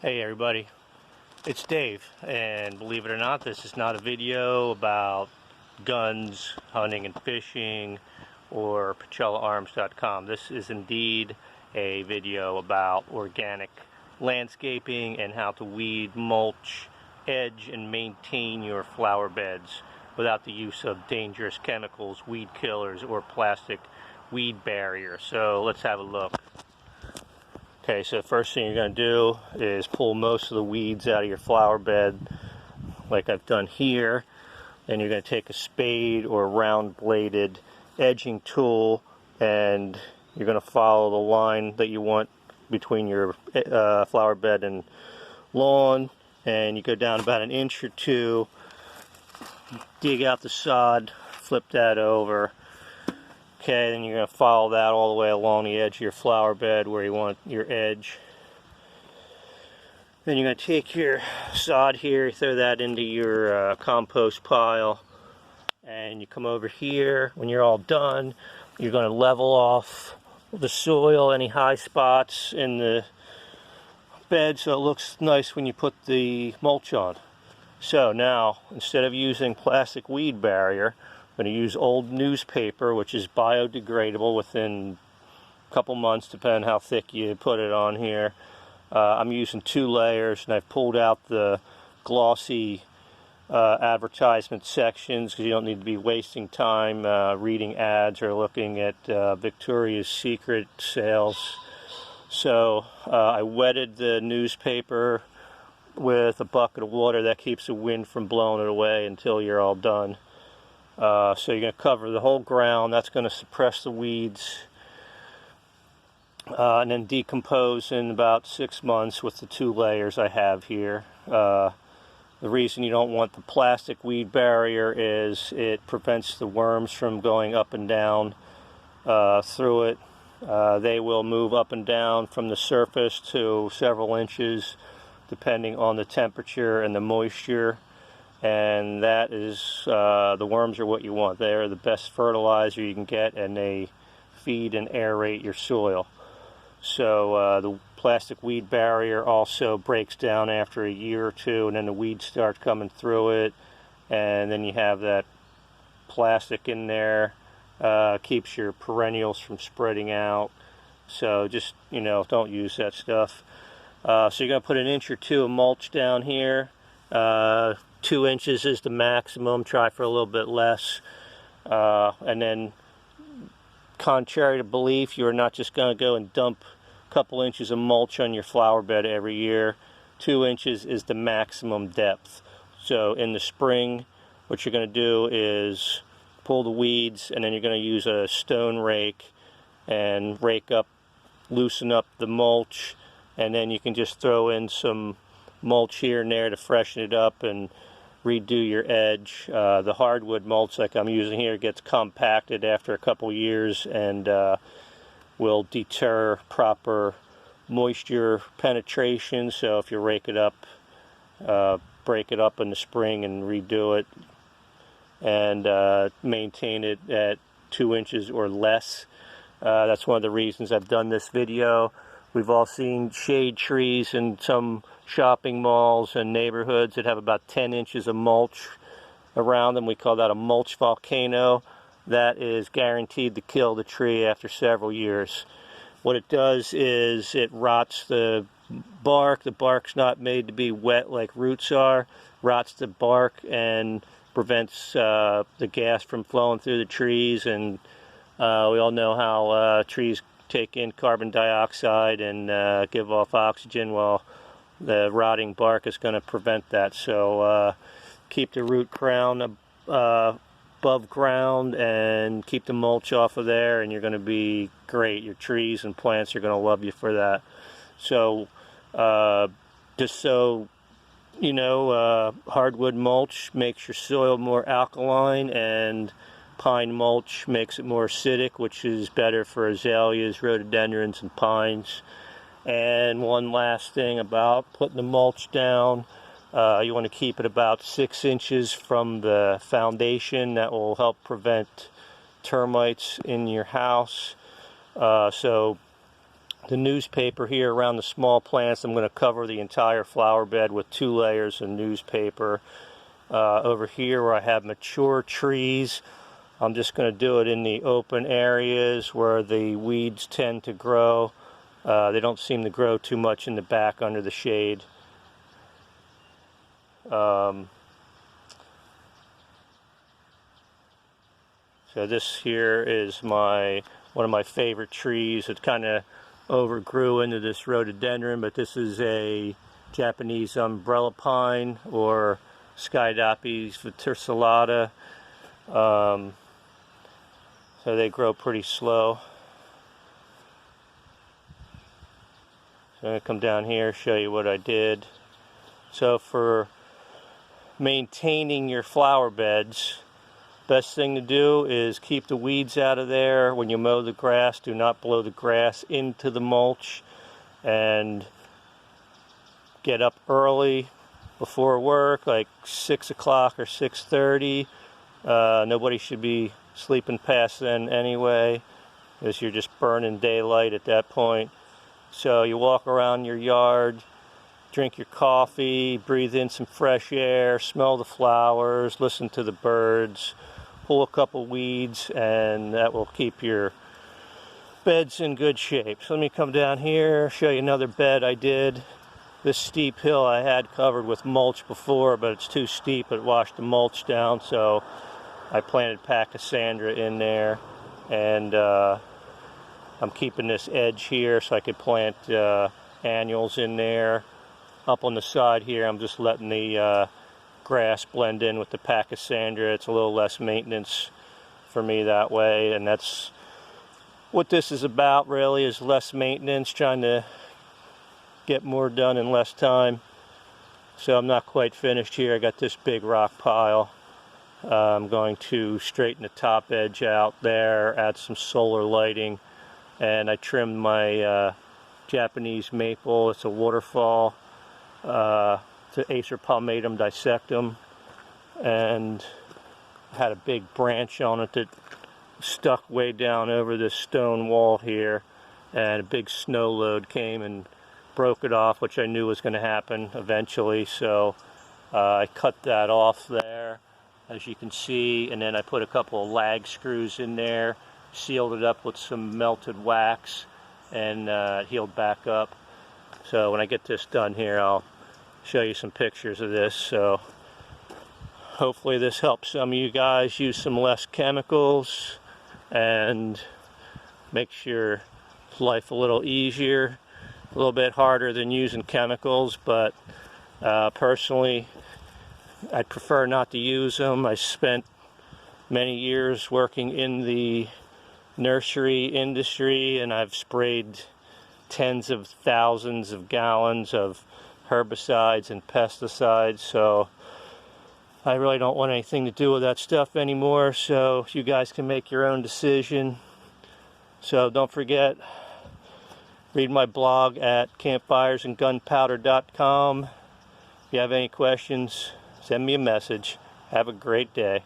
Hey everybody, it's Dave, and believe it or not, this is not a video about guns, hunting and fishing, or PacellaArms.com. This is indeed a video about organic landscaping and how to weed, mulch, edge, and maintain your flower beds without the use of dangerous chemicals, weed killers, or plastic weed barrier. So let's have a look. Okay, so the first thing you're going to do is pull most of the weeds out of your flower bed, like I've done here. Then you're going to take a spade or a round-bladed edging tool, and you're going to follow the line that you want between your flower bed and lawn, and you go down about an inch or two, dig out the sod, flip that over. Okay, then you're going to follow that all the way along the edge of your flower bed where you want your edge. Then you're going to take your sod here, throw that into your compost pile, and you come over here. When you're all done, you're going to level off the soil, any high spots in the bed, so it looks nice when you put the mulch on. So now, instead of using plastic weed barrier, I'm going to use old newspaper, which is biodegradable within a couple months, depending how thick you put it on here. I'm using 2 layers, and I've pulled out the glossy advertisement sections because you don't need to be wasting time reading ads or looking at Victoria's Secret sales. So I wetted the newspaper with a bucket of water. That keeps the wind from blowing it away until you're all done. So you're going to cover the whole ground. That's going to suppress the weeds, and then decompose in about 6 months with the 2 layers I have here. The reason you don't want the plastic weed barrier is it prevents the worms from going up and down through it. They will move up and down from the surface to several inches depending on the temperature and the moisture. And that is, the worms are what you want. They are the best fertilizer you can get, and they feed and aerate your soil. So the plastic weed barrier also breaks down after a year or 2, and then the weeds start coming through it, and then you have that plastic in there, keeps your perennials from spreading out. So just, don't use that stuff. So you're going to put an inch or 2 of mulch down here. 2 inches is the maximum. Try for a little bit less. And then, contrary to belief, you're not just going to go and dump a couple inches of mulch on your flower bed every year. 2 inches is the maximum depth. So in the spring, what you're going to do is pull the weeds, and then you're going to use a stone rake and rake up, loosen up the mulch, and then you can just throw in some mulch here and there to freshen it up and redo your edge. The hardwood mulch like I'm using here gets compacted after a couple years and will deter proper moisture penetration. So if you rake it up, break it up in the spring and redo it, and maintain it at 2 inches or less. That's one of the reasons I've done this video. We've all seen shade trees in some shopping malls and neighborhoods that have about 10 inches of mulch around them. We call that a mulch volcano. That is guaranteed to kill the tree after several years. What it does is it rots the bark. The bark's not made to be wet like roots are. Rots the bark and prevents the gas from flowing through the trees. And we all know how trees take in carbon dioxide and give off oxygen. Well, the rotting bark is going to prevent that. So keep the root crown above ground and keep the mulch off of there, and you're going to be great. Your trees and plants are going to love you for that. So just so you know, hardwood mulch makes your soil more alkaline, and pine mulch makes it more acidic, which is better for azaleas, rhododendrons, and pines. And one last thing about putting the mulch down, you want to keep it about 6 inches from the foundation. That will help prevent termites in your house. So the newspaper here around the small plants. I'm going to cover the entire flower bed with 2 layers of newspaper. Over here where I have mature trees, I'm just going to do it in the open areas where the weeds tend to grow. They don't seem to grow too much in the back under the shade. So this here is one of my favorite trees. It kind of overgrew into this rhododendron, but this is a Japanese umbrella pine, or Skydapes verticillata. So they grow pretty slow. So I'm going to come down here, show you what I did. So for maintaining your flower beds, best thing to do is keep the weeds out of there. When you mow the grass, do not blow the grass into the mulch, and get up early before work, like 6 o'clock or 6:30. Nobody should be sleeping past then anyway, because you're just burning daylight at that point. So you walk around your yard, drink your coffee, breathe in some fresh air, smell the flowers, listen to the birds, pull a couple weeds, and that will keep your beds in good shape. So let me come down here, show you another bed I did. This steep hill I had covered with mulch before, but it's too steep. It washed the mulch down, so I planted pachysandra in there, and I'm keeping this edge here so I could plant annuals in there. Up on the side here, I'm just letting the grass blend in with the pachysandra. It's a little less maintenance for me that way, and that's what this is about, really, is less maintenance, trying to get more done in less time. So I'm not quite finished here. I got this big rock pile. I'm going to straighten the top edge out there, add some solar lighting, and I trimmed my Japanese maple. It's a waterfall. It's an Acer palmatum dissectum, and had a big branch on it that stuck way down over this stone wall here, and a big snow load came and broke it off, which I knew was going to happen eventually. So I cut that off there, as you can see, and then I put a couple of lag screws in there, sealed it up with some melted wax, and it healed back up. So when I get this done here, I'll show you some pictures of this. So hopefully this helps some of you guys use some less chemicals and makes your life a little easier. A little bit harder than using chemicals, but personally I'd prefer not to use them. I spent many years working in the nursery industry, and I've sprayed tens of thousands of gallons of herbicides and pesticides, so I really don't want anything to do with that stuff anymore. So you guys can make your own decision. So don't forget, read my blog at campfiresandgunpowder.com. If you have any questions, send me a message. Have a great day.